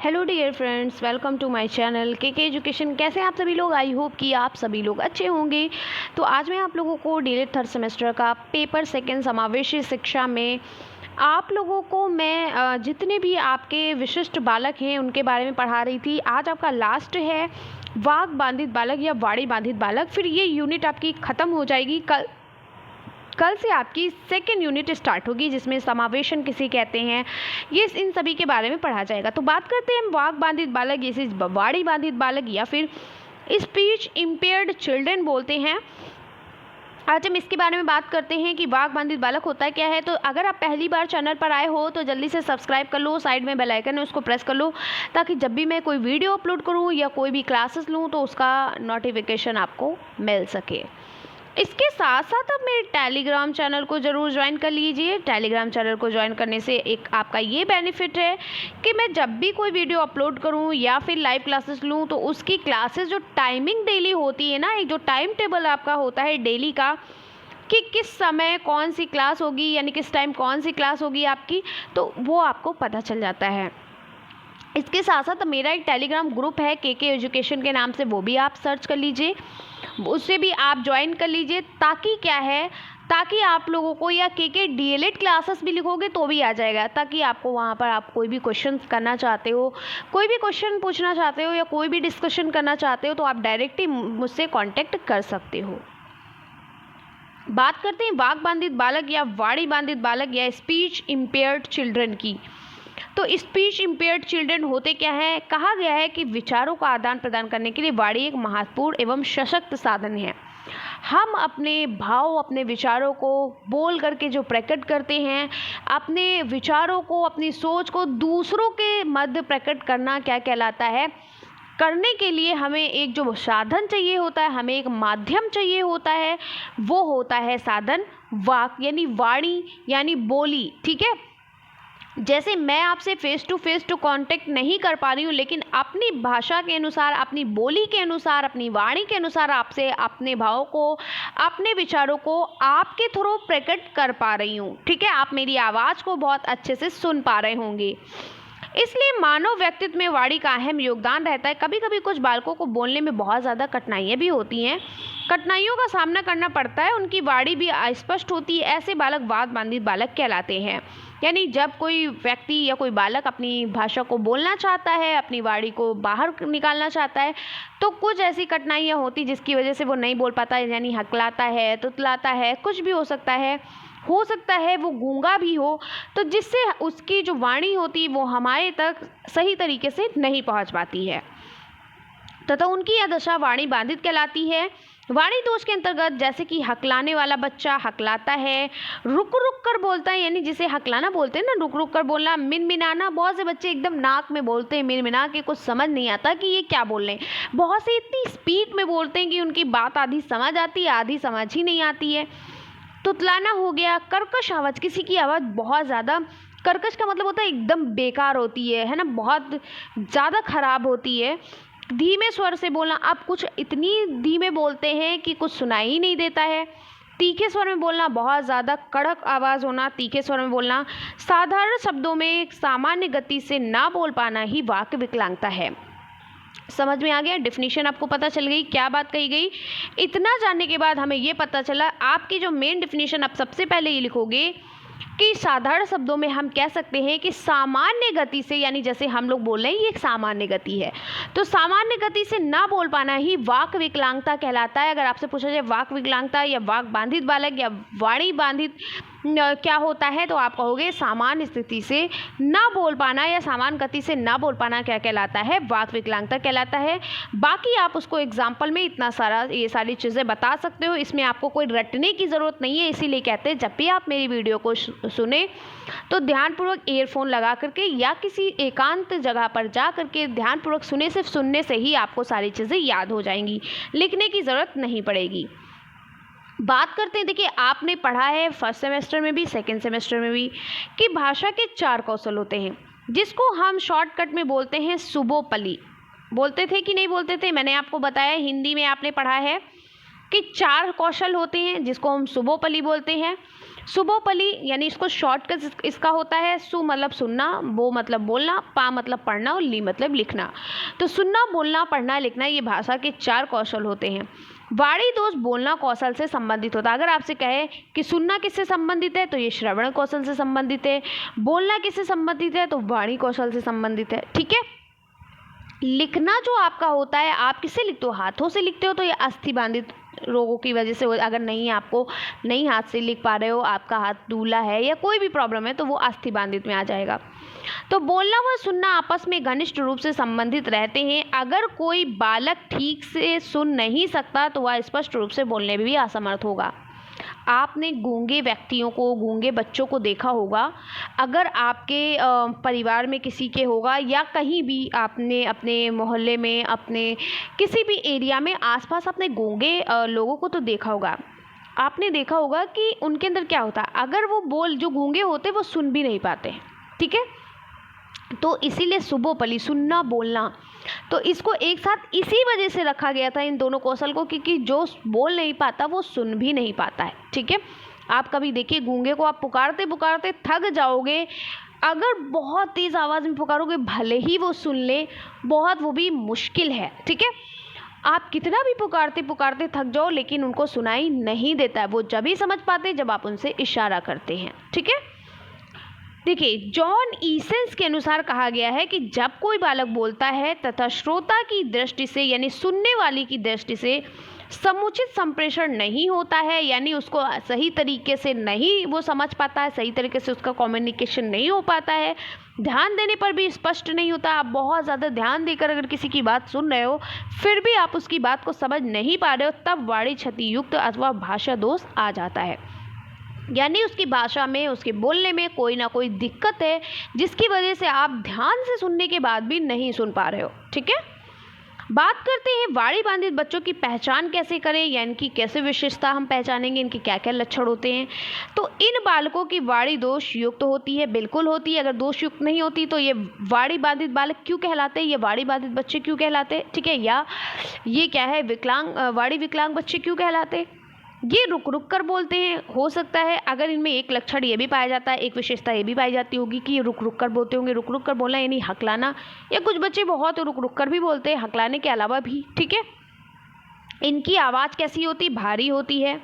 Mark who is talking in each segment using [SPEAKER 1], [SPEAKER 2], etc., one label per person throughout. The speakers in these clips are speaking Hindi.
[SPEAKER 1] Hello dear friends, welcome to my channel K education. कैसे हैं आप सभी लोग? आई होप कि आप सभी लोग अच्छे होंगे। तो आज मैं आप लोगों को डीएलएड थर्ड सेमेस्टर का पेपर सेकंड समावेशी शिक्षा में आप लोगों को मैं जितने भी आपके विशिष्ट बालक हैं उनके बारे में पढ़ा रही थी। आज आपका लास्ट है वाक बाधित बालक या वाणी बाधित बालक। फिर ये यूनिट आपकी ख़त्म हो जाएगी। कल से आपकी सेकेंड यूनिट स्टार्ट होगी जिसमें समावेशन किसे कहते हैं, ये इन सभी के बारे में पढ़ा जाएगा। तो बात करते हैं वाक बाधित बालक, जैसे वाणी बाधित बालक या फिर स्पीच इम्पेयर्ड चिल्ड्रन बोलते हैं। आज हम इसके बारे में बात करते हैं कि वाक बाधित बालक होता है क्या है। तो अगर आप पहली बार चैनल पर आए हो तो जल्दी से सब्सक्राइब कर लो, साइड में बेल आइकन है उसको प्रेस कर लो, ताकि जब भी मैं कोई वीडियो अपलोड करूं या कोई भी क्लासेस लूं तो उसका नोटिफिकेशन आपको मिल सके। इसके साथ साथ आप मेरे टेलीग्राम चैनल को ज़रूर ज्वाइन कर लीजिए। टेलीग्राम चैनल को ज्वाइन करने से एक आपका ये बेनिफिट है कि मैं जब भी कोई वीडियो अपलोड करूं या फिर लाइव क्लासेस लूं तो उसकी क्लासेस जो टाइमिंग डेली होती है ना, एक जो टाइम टेबल आपका होता है डेली का कि किस समय कौन सी क्लास होगी, यानी किस टाइम कौन सी क्लास होगी आपकी, तो वो आपको पता चल जाता है। इसके साथ साथ मेरा एक टेलीग्राम ग्रुप है के एजुकेशन के नाम से, वो भी आप सर्च कर लीजिए, उससे भी आप ज्वाइन कर लीजिए। ताकि क्या है, ताकि आप लोगों को या के डीएलएड क्लासेस भी लिखोगे तो भी आ जाएगा, ताकि आपको वहाँ पर आप कोई भी क्वेश्चन करना चाहते हो, कोई भी क्वेश्चन पूछना चाहते हो या कोई भी डिस्कशन करना चाहते हो तो आप डायरेक्टली मुझसे कांटेक्ट कर सकते हो। बात करते हैं वाक बाधित बालक या वाणी बाधित बालक या स्पीच इम्पेयर्ड चिल्ड्रन की। तो स्पीच इम्पेयर्ड चिल्ड्रन होते क्या है? कहा गया है कि विचारों का आदान प्रदान करने के लिए वाणी एक महत्वपूर्ण एवं सशक्त साधन है। हम अपने भाव, अपने विचारों को बोल करके जो प्रकट करते हैं, अपने विचारों को, अपनी सोच को दूसरों के मध्य प्रकट करना क्या कहलाता है? करने के लिए हमें एक जो साधन चाहिए होता है, हमें एक माध्यम चाहिए होता है, वो होता है साधन वाक यानी वाणी यानी बोली। ठीक है, जैसे मैं आपसे face to face to contact नहीं कर पा रही हूँ, लेकिन अपनी भाषा के अनुसार, अपनी बोली के अनुसार, अपनी वाणी के अनुसार आपसे अपने भावों को, अपने विचारों को आपके थ्रू प्रकट कर पा रही हूँ। ठीक है, आप मेरी आवाज़ को बहुत अच्छे से सुन पा रहे होंगे। इसलिए मानव व्यक्तित्व में वाणी का अहम योगदान रहता है। कभी कभी कुछ बालकों को बोलने में बहुत ज़्यादा कठिनाइयाँ भी होती हैं, कठिनाइयों का सामना करना पड़ता है, उनकी वाणी भी अस्पष्ट होती है। ऐसे बालक वाक बाधित बालक कहलाते हैं। यानी जब कोई व्यक्ति या कोई बालक अपनी भाषा को बोलना चाहता है, अपनी वाणी को बाहर निकालना चाहता है, तो कुछ ऐसी कठिनाइयाँ होती जिसकी वजह से वो नहीं बोल पाता है, यानी हकलाता है, तुतलाता है, कुछ भी हो सकता है वो गूंगा भी हो, तो जिससे उसकी जो वाणी होती है वो हमारे तक सही तरीके से नहीं पहुंच पाती है, तथा उनकी यह दशा वाणी बाधित कहलाती है। वाणी दोष के अंतर्गत जैसे कि हकलाने वाला बच्चा हकलाता है, रुक रुक कर बोलता है, यानी जिसे हकलाना बोलते हैं ना, रुक रुक कर बोलना, मिनमिनाना। बहुत से बच्चे एकदम नाक में बोलते हैं मिनमिना के, कुछ समझ नहीं आता कि ये क्या बोल रहे हैं। बहुत से इतनी स्पीड में बोलते हैं कि उनकी बात आधी समझ आती है, आधी समझ ही नहीं आती है। तुतलाना हो गया, कर्कश आवाज़, किसी की आवाज़ बहुत ज़्यादा, कर्कश का मतलब होता है एकदम बेकार होती है ना, बहुत ज़्यादा ख़राब होती है। धीमे स्वर से बोलना, आप कुछ इतनी धीमे बोलते हैं कि कुछ सुनाई ही नहीं देता है। तीखे स्वर में बोलना, बहुत ज़्यादा कड़क आवाज़ होना, तीखे स्वर में बोलना। साधारण शब्दों में सामान्य गति से ना बोल पाना ही वाक्य विकलांगता है। समझ में आ गया? डेफिनेशन आपको पता चल गई, क्या बात कही गई। इतना जानने के बाद हमें ये पता चला, आपकी जो मेन डेफिनेशन आप सबसे पहले ये लिखोगे कि साधारण शब्दों में हम कह सकते हैं कि सामान्य गति से, यानी जैसे हम लोग बोल रहे हैं ये एक सामान्य गति है, तो सामान्य गति से ना बोल पाना ही वाक विकलांगता कहलाता है। अगर आपसे पूछा जाए वाक विकलांगता या वाक बाधित बालक या वाणी बाधित क्या होता है, तो आप कहोगे सामान्य स्थिति से ना बोल पाना या सामान्य गति से ना बोल पाना क्या कहलाता है? वाक विकलांगता कहलाता है। बाकी आप उसको एग्जाम्पल में इतना सारा ये सारी चीज़ें बता सकते हो, इसमें आपको कोई रटने की ज़रूरत नहीं है। इसीलिए कहते हैं जब भी आप मेरी वीडियो को सुने तो ध्यानपूर्वक ईयरफोन लगा करके या किसी एकांत जगह पर जा करके ध्यानपूर्वक सुने। सिर्फ सुनने से ही आपको सारी चीज़ें याद हो जाएंगी, लिखने की ज़रूरत नहीं पड़ेगी। बात करते हैं, देखिए आपने पढ़ा है फर्स्ट सेमेस्टर में भी, सेकंड सेमेस्टर में भी, कि भाषा के 4 कौशल होते हैं, जिसको हम शॉर्टकट में बोलते हैं सुबोपली। बोलते थे कि नहीं बोलते थे? मैंने आपको बताया, हिंदी में आपने पढ़ा है कि 4 कौशल होते हैं जिसको हम सुबोपली बोलते हैं। सुबोपली यानी इसको शॉर्टकट इसका होता है, सु मतलब सुनना, बो मतलब बोलना, पा मतलब पढ़ना और ली मतलब लिखना। तो सुनना, बोलना, पढ़ना, लिखना ये भाषा के 4 कौशल होते हैं। वाणी दोष बोलना कौशल से संबंधित होता है। अगर आपसे कहे कि सुनना किससे संबंधित है तो ये श्रवण कौशल से संबंधित है, बोलना किससे संबंधित है तो वाणी कौशल से संबंधित है। ठीक है। लिखना जो आपका होता है, आप किससे लिखते हो, हाथों से लिखते हो तो ये अस्थि बाधित रोगों की वजह से, अगर नहीं आपको नहीं हाथ से लिख पा रहे हो, आपका हाथ दूला है या कोई भी प्रॉब्लम है तो वो अस्थि बाधित में आ जाएगा। तो बोलना व सुनना आपस में घनिष्ठ रूप से संबंधित रहते हैं। अगर कोई बालक ठीक से सुन नहीं सकता तो वह स्पष्ट रूप से बोलने में भी असमर्थ होगा। आपने गूंगे व्यक्तियों को, गूंगे बच्चों को देखा होगा। अगर आपके परिवार में किसी के होगा या कहीं भी आपने अपने मोहल्ले में, अपने किसी भी एरिया में आसपास अपने गूंगे लोगों को तो देखा होगा। आपने देखा होगा कि उनके अंदर क्या होता है, अगर वो जो गूंगे होते वो सुन भी नहीं पाते हैं। ठीक है। तो इसीलिए सुबोपली, सुनना बोलना, तो इसको एक साथ इसी वजह से रखा गया था इन दोनों कौशल को, क्योंकि जो बोल नहीं पाता वो सुन भी नहीं पाता है। ठीक है। आप कभी देखिए गूंगे को आप पुकारते पुकारते थक जाओगे, अगर बहुत तेज़ आवाज़ में पुकारोगे भले ही वो सुन ले, बहुत वो भी मुश्किल है। ठीक है। आप कितना भी पुकारते पुकारते थक जाओ लेकिन उनको सुनाई नहीं देता है। वो जब ही समझ पाते हैं जब आप उनसे इशारा करते हैं। ठीक है। देखिए, जॉन ईसेंस के अनुसार कहा गया है कि जब कोई बालक बोलता है तथा श्रोता की दृष्टि से यानी सुनने वाली की दृष्टि से समुचित संप्रेषण नहीं होता है, यानी उसको सही तरीके से नहीं वो समझ पाता है, सही तरीके से उसका कम्युनिकेशन नहीं हो पाता है, ध्यान देने पर भी स्पष्ट नहीं होता। आप बहुत ज़्यादा ध्यान देकर अगर किसी की बात सुन रहे हो फिर भी आप उसकी बात को समझ नहीं पा रहे हो, तब वाणी क्षति युक्त अथवा भाषा दोष आ जाता है। यानी उसकी भाषा में, उसके बोलने में कोई ना कोई दिक्कत है जिसकी वजह से आप ध्यान से सुनने के बाद भी नहीं सुन पा रहे हो। ठीक है। बात करते हैं वाणी बाधित बच्चों की पहचान कैसे करें या इनकी कैसे विशेषता हम पहचानेंगे, इनके क्या क्या लक्षण होते हैं। तो इन बालकों की वाणी दोष युक्त होती है, बिल्कुल होती है। अगर दोष युक्त नहीं होती तो ये वाणी बाधित बालक क्यों कहलाते हैं, ये वाणी बाधित बच्चे क्यों कहलाते हैं। ठीक है। या ये क्या है, विकलांग, वाणी विकलांग बच्चे क्यों कहलाते हैं। ये रुक रुक कर बोलते हैं। हो सकता है अगर इनमें एक लक्षण ये भी पाया जाता है, एक विशेषता ये भी पाई जाती होगी कि ये रुक रुक कर बोलते होंगे। रुक रुक कर बोलना यानी हकलाना, या कुछ बच्चे बहुत रुक रुक कर भी बोलते हैं, हकलाने के अलावा भी। ठीक है। इनकी आवाज़ कैसी होती, भारी होती है।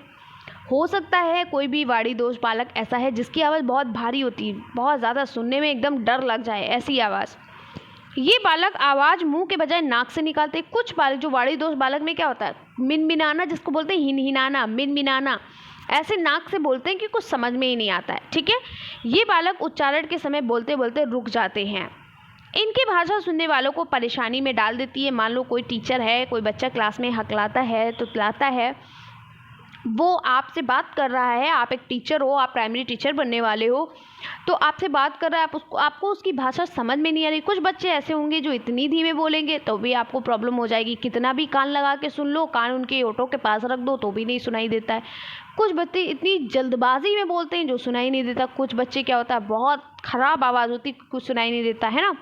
[SPEAKER 1] हो सकता है कोई भी वाणी दोष बालक ऐसा है जिसकी आवाज़ बहुत भारी होती है, बहुत ज़्यादा सुनने में एकदम डर लग जाए ऐसी आवाज़। ये बालक आवाज़ मुंह के बजाय नाक से निकालते। कुछ बालक जो वाणी दोष बालक में क्या होता है, मिनमिनाना जिसको बोलते हैं, हिनहिनाना, मिनमिनाना, ऐसे नाक से बोलते हैं कि कुछ समझ में ही नहीं आता है। ठीक है। ये बालक उच्चारण के समय बोलते बोलते रुक जाते हैं। इनकी भाषा सुनने वालों को परेशानी में डाल देती है। मान लो कोई टीचर है, कोई बच्चा क्लास में हकलाता है, तुतलाता है, वो आपसे बात कर रहा है, आप एक टीचर हो, आप प्राइमरी टीचर बनने वाले हो, तो आपसे बात कर रहा है, आपको उसकी भाषा समझ में नहीं आ रही। कुछ बच्चे ऐसे होंगे जो इतनी धीमे बोलेंगे तो भी आपको प्रॉब्लम हो जाएगी। कितना भी कान लगा के सुन लो, कान उनके ओठों के पास रख दो तो भी नहीं सुनाई देता है। कुछ बच्चे इतनी जल्दबाजी में बोलते हैं जो सुनाई नहीं देता। कुछ बच्चे क्या होता है, बहुत ख़राब आवाज़ होती, कुछ सुनाई नहीं देता है ना।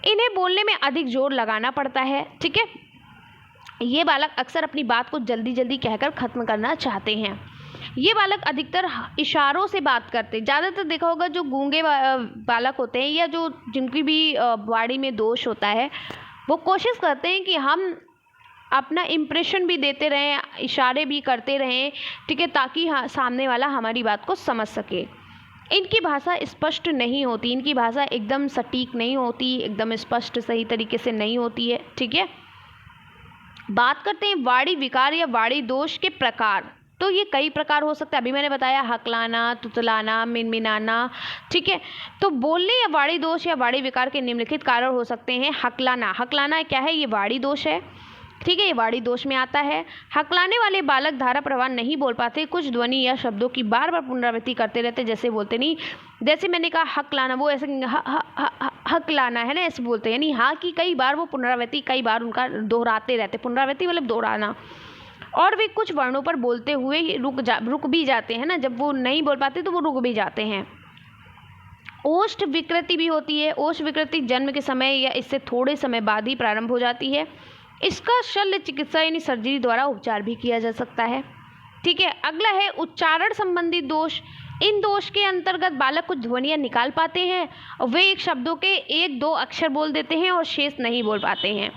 [SPEAKER 1] इन्हें बोलने में अधिक जोर लगाना पड़ता है। ठीक है। ये बालक अक्सर अपनी बात को जल्दी जल्दी कहकर ख़त्म करना चाहते हैं। ये बालक अधिकतर इशारों से बात करते हैं। ज़्यादातर देखा होगा जो गूंगे बालक होते हैं या जो जिनकी भी वाणी में दोष होता है, वो कोशिश करते हैं कि हम अपना इम्प्रेशन भी देते रहें, इशारे भी करते रहें। ठीक है। ताकि सामने वाला हमारी बात को समझ सके। इनकी भाषा स्पष्ट नहीं होती, इनकी भाषा एकदम सटीक नहीं होती, एकदम स्पष्ट सही तरीके से नहीं होती है। ठीक है। बात करते हैं वाणी विकार या वाणी दोष के प्रकार। तो ये कई प्रकार हो सकते हैं। अभी मैंने बताया हकलाना, तुतलाना, मिनमिनाना। ठीक है। तो बोलने या वाणी दोष या वाणी विकार के निम्नलिखित कारण हो सकते हैं। हकलाना, हकलाना क्या है, ये वाणी दोष है। ठीक है। ये वाणी दोष में आता है। हकलाने वाले बालक धारा प्रवाह नहीं बोल पाते, कुछ ध्वनि या शब्दों की बार बार पुनरावृत्ति करते रहते, जैसे बोलते नहीं, जैसे मैंने कहा हकलाना, वो ऐसे हकलाना है ना, ऐसे बोलते हैं, यानी हाँ की कई बार वो पुनरावृत्ति कई बार उनका दोहराते रहते। पुनरावृत्ति मतलब दोहराना। और वे कुछ वर्णों पर बोलते हुए रुक भी जाते हैं ना, जब वो नहीं बोल पाते तो वो रुक भी जाते हैं। ओष्ठ विकृति भी होती है। ओष्ठ विकृति जन्म के समय या इससे थोड़े समय बाद ही प्रारंभ हो जाती है। इसका शल्य चिकित्सा यानी सर्जरी द्वारा उपचार भी किया जा सकता है। ठीक है। अगला है उच्चारण संबंधी दोष। इन दोष के अंतर्गत बालक कुछ ध्वनियाँ निकाल पाते हैं, वे एक शब्दों के 1-2 अक्षर बोल देते हैं और शेष नहीं बोल पाते हैं।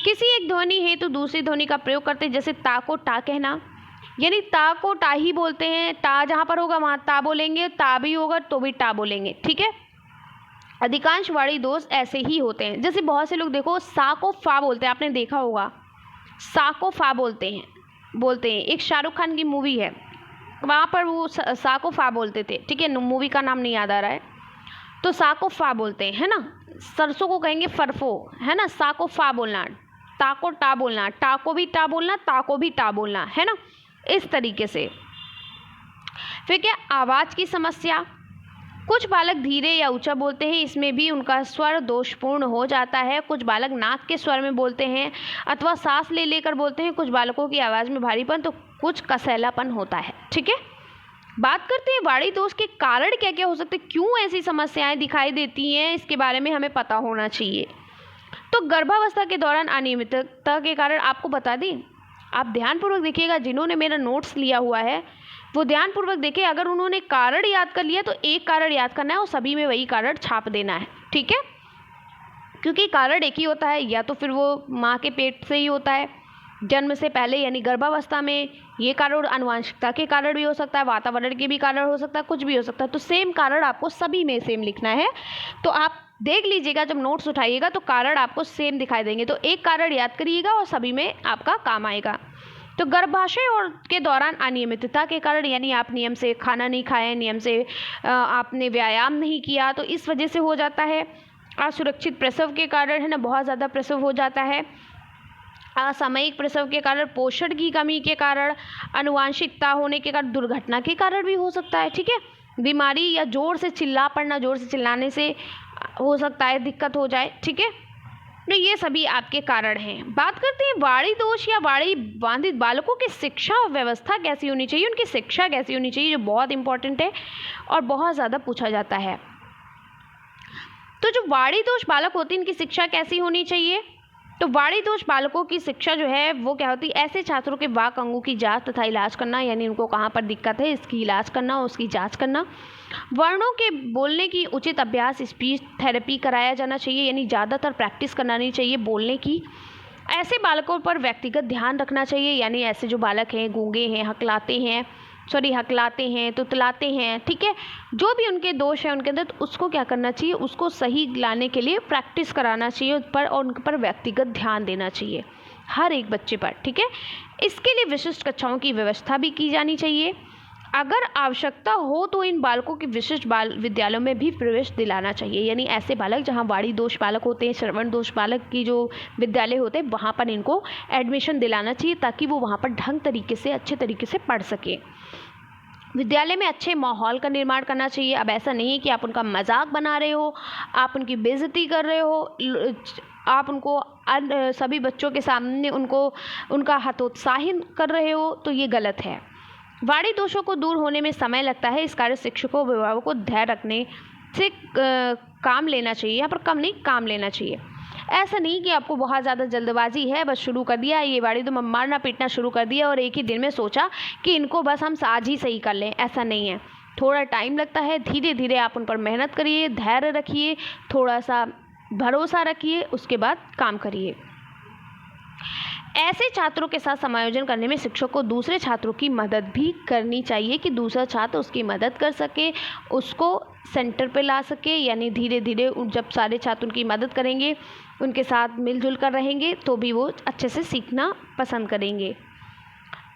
[SPEAKER 1] किसी एक ध्वनि है तो दूसरी ध्वनि का प्रयोग करते हैं, जैसे ता को टा कहना, यानी ता को टा ही बोलते हैं, टा जहाँ पर होगा वहाँ ता बोलेंगे, ता भी होगा तो भी टा बोलेंगे, ठीक है। अधिकांश वाणी दोष ऐसे ही होते हैं। जैसे बहुत से लोग देखो सा को फा बोलते हैं, आपने देखा होगा, सा को फा बोलते हैं। एक शाहरुख खान की मूवी है, वहाँ पर वो सा को फा बोलते थे, ठीक है, मूवी का नाम नहीं याद आ रहा है, तो सा को फा बोलते हैं, है ना। सरसों को कहेंगे फरफो, है ना, सा को फा बोलना, ता को टा बोलना, टा को भी टा बोलना, ता को भी टा बोलना, है ना, इस तरीके से। फिर क्या, आवाज़ की समस्या, कुछ बालक धीरे या ऊंचा बोलते हैं, इसमें भी उनका स्वर दोषपूर्ण हो जाता है। कुछ बालक नाक के स्वर में बोलते हैं अथवा सांस ले लेकर बोलते हैं। कुछ बालकों की आवाज़ में भारीपन तो कुछ कसैलापन होता है, ठीक है। बात करते हैं वाणी दोष के कारण क्या क्या हो सकते हैं, क्यों ऐसी समस्याएं दिखाई देती हैं, इसके बारे में हमें पता होना चाहिए। तो गर्भावस्था के दौरान अनियमितता के कारण आपको बता दें, आप ध्यानपूर्वक देखिएगा, जिन्होंने मेरा नोट्स लिया हुआ है वो ध्यानपूर्वक देखें। अगर उन्होंने कारण याद कर लिया तो एक कारण याद करना है और सभी में वही कारण छाप देना है, ठीक है, क्योंकि कारण एक ही होता है, या तो फिर वो माँ के पेट से ही होता है, जन्म से पहले यानी गर्भावस्था में, ये कारण आनुवंशिकता के कारण भी हो सकता है, वातावरण के भी कारण हो सकता है, कुछ भी हो सकता है। तो सेम कारण आपको सभी में सेम लिखना है। तो आप देख लीजिएगा, जब नोट्स उठाइएगा तो कारण आपको सेम दिखाई देंगे, तो एक कारण याद करिएगा और सभी में आपका काम आएगा। तो गर्भाशय और के दौरान अनियमितता के कारण, यानी आप नियम से खाना नहीं खाएं, नियम से आपने व्यायाम नहीं किया, तो इस वजह से हो जाता है। असुरक्षित प्रसव के कारण, है ना, बहुत ज़्यादा प्रसव हो जाता है। असामयिक प्रसव के कारण, पोषण की कमी के कारण, आनुवंशिकता होने के कारण, दुर्घटना के कारण भी हो सकता है, ठीक है। बीमारी या जोर से चिल्ला पड़ना, जोर से चिल्लाने से हो सकता है दिक्कत हो जाए, ठीक है। तो ये सभी आपके कारण हैं। बात करते हैं वाणी दोष या वाणी बाधित बालकों की शिक्षा व्यवस्था कैसी होनी चाहिए, उनकी शिक्षा कैसी होनी चाहिए, जो बहुत इंपॉर्टेंट है और बहुत ज़्यादा पूछा जाता है। तो जो वाणी दोष बालक होते हैं, इनकी शिक्षा कैसी होनी चाहिए, तो वाणी दोष बालकों की शिक्षा जो है वो क्या होती है, ऐसे छात्रों के वाक अंगों की जांच तथा इलाज करना, यानी उनको कहाँ पर दिक्कत है इसकी इलाज करना, उसकी जांच करना। वर्णों के बोलने की उचित अभ्यास, स्पीच थेरेपी कराया जाना चाहिए, यानी ज़्यादातर प्रैक्टिस करानी चाहिए बोलने की। ऐसे बालकों पर व्यक्तिगत ध्यान रखना चाहिए, यानी ऐसे जो बालक हैं, गूंगे हैं, हकलाते हैं, तुतलाते हैं, ठीक है, जो भी उनके दोष हैं उनके अंदर, तो उसको क्या करना चाहिए, उसको सही लाने के लिए प्रैक्टिस कराना चाहिए उस पर, और उन पर व्यक्तिगत ध्यान देना चाहिए हर एक बच्चे पर, ठीक है। इसके लिए विशिष्ट कक्षाओं की व्यवस्था भी की जानी चाहिए। अगर आवश्यकता हो तो इन बालकों की विशिष्ट बाल विद्यालयों में भी प्रवेश दिलाना चाहिए, यानी ऐसे बालक जहां वाणी दोष बालक होते हैं, श्रवण दोष बालक की जो विद्यालय होते हैं, वहां पर इनको एडमिशन दिलाना चाहिए, ताकि वो वहां पर ढंग तरीके से, अच्छे तरीके से पढ़ सके। विद्यालय में अच्छे माहौल का निर्माण करना चाहिए। अब ऐसा नहीं है कि आप उनका मजाक बना रहे हो, आप उनकी बेइज्जती कर रहे हो, आप उनको सभी बच्चों के सामने उनका हतोत्साहित कर रहे हो, तो ये गलत है। वाणी दोषों को दूर होने में समय लगता है, इस कार्य शिक्षकों अभिभावकों को धैर्य रखने से काम लेना चाहिए, यहाँ पर कम नहीं काम लेना चाहिए। ऐसा नहीं कि आपको बहुत ज़्यादा जल्दबाजी है, बस शुरू कर दिया ये वाणी तो मारना पीटना शुरू कर दिया और एक ही दिन में सोचा कि इनको बस हम आज ही सही कर लें, ऐसा नहीं है। थोड़ा टाइम लगता है, धीरे धीरे आप उन पर मेहनत करिए, धैर्य रखिए, थोड़ा सा भरोसा रखिए, उसके बाद काम करिए। ऐसे छात्रों के साथ समायोजन करने में शिक्षक को दूसरे छात्रों की मदद भी करनी चाहिए, कि दूसरा छात्र उसकी मदद कर सके, उसको सेंटर पे ला सके, यानी धीरे धीरे जब सारे छात्र उनकी मदद करेंगे, उनके साथ मिलजुल कर रहेंगे, तो भी वो अच्छे से सीखना पसंद करेंगे।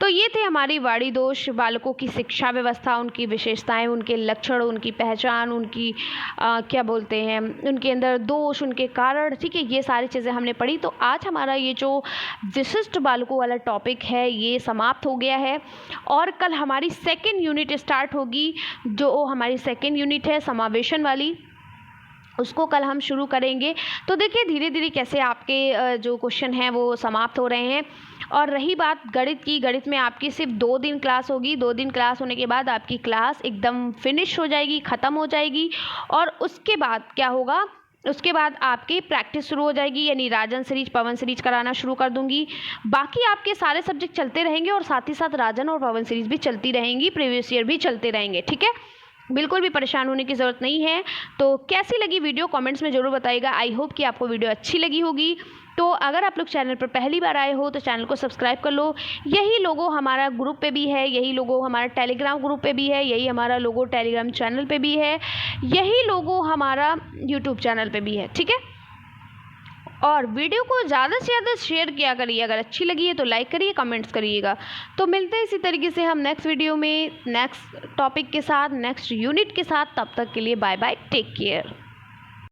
[SPEAKER 1] तो ये थे हमारी वाणी दोष बालकों की शिक्षा व्यवस्था, उनकी विशेषताएं, उनके लक्षण, उनकी पहचान, उनकी क्या बोलते हैं, उनके अंदर दोष, उनके कारण, ठीक है, ये सारी चीज़ें हमने पढ़ी। तो आज हमारा ये जो विशिष्ट बालकों वाला टॉपिक है ये समाप्त हो गया है, और कल हमारी सेकेंड यूनिट स्टार्ट होगी, जो हमारी सेकेंड यूनिट है समावेशन वाली, उसको कल हम शुरू करेंगे। तो देखिए धीरे धीरे कैसे आपके जो क्वेश्चन हैं वो समाप्त हो रहे हैं। और रही बात गणित की, गणित में आपकी सिर्फ 2 दिन क्लास होगी। 2 दिन क्लास होने के बाद आपकी क्लास एकदम फिनिश हो जाएगी, ख़त्म हो जाएगी। और उसके बाद क्या होगा, उसके बाद आपकी प्रैक्टिस शुरू हो जाएगी, यानी राजन सीरीज, पवन सीरीज कराना शुरू कर दूंगी। बाकी आपके सारे सब्जेक्ट चलते रहेंगे और साथ ही साथ राजन और पवन सीरीज भी चलती रहेंगी, प्रीवियस ईयर भी चलते रहेंगे, ठीक है। बिल्कुल भी परेशान होने की ज़रूरत नहीं है। तो कैसी लगी वीडियो कमेंट्स में ज़रूर बताइएगा। आई होप कि आपको वीडियो अच्छी लगी होगी। तो अगर आप लोग चैनल पर पहली बार आए हो तो चैनल को सब्सक्राइब कर लो। यही लोगो हमारा ग्रुप पे भी है, यही लोगो हमारा टेलीग्राम ग्रुप पे भी है, यही हमारा लोगो टेलीग्राम चैनल पे भी है, यही लोगो हमारा यूट्यूब चैनल पे भी है, ठीक है। और वीडियो को ज़्यादा से ज़्यादा शेयर किया करिए। अगर अच्छी लगी है तो लाइक करिए, कमेंट्स करिएगा। तो मिलते हैं इसी तरीके से हम नेक्स्ट वीडियो में नेक्स्ट टॉपिक के साथ, नेक्स्ट यूनिट के साथ। तब तक के लिए बाय बाय, टेक केयर।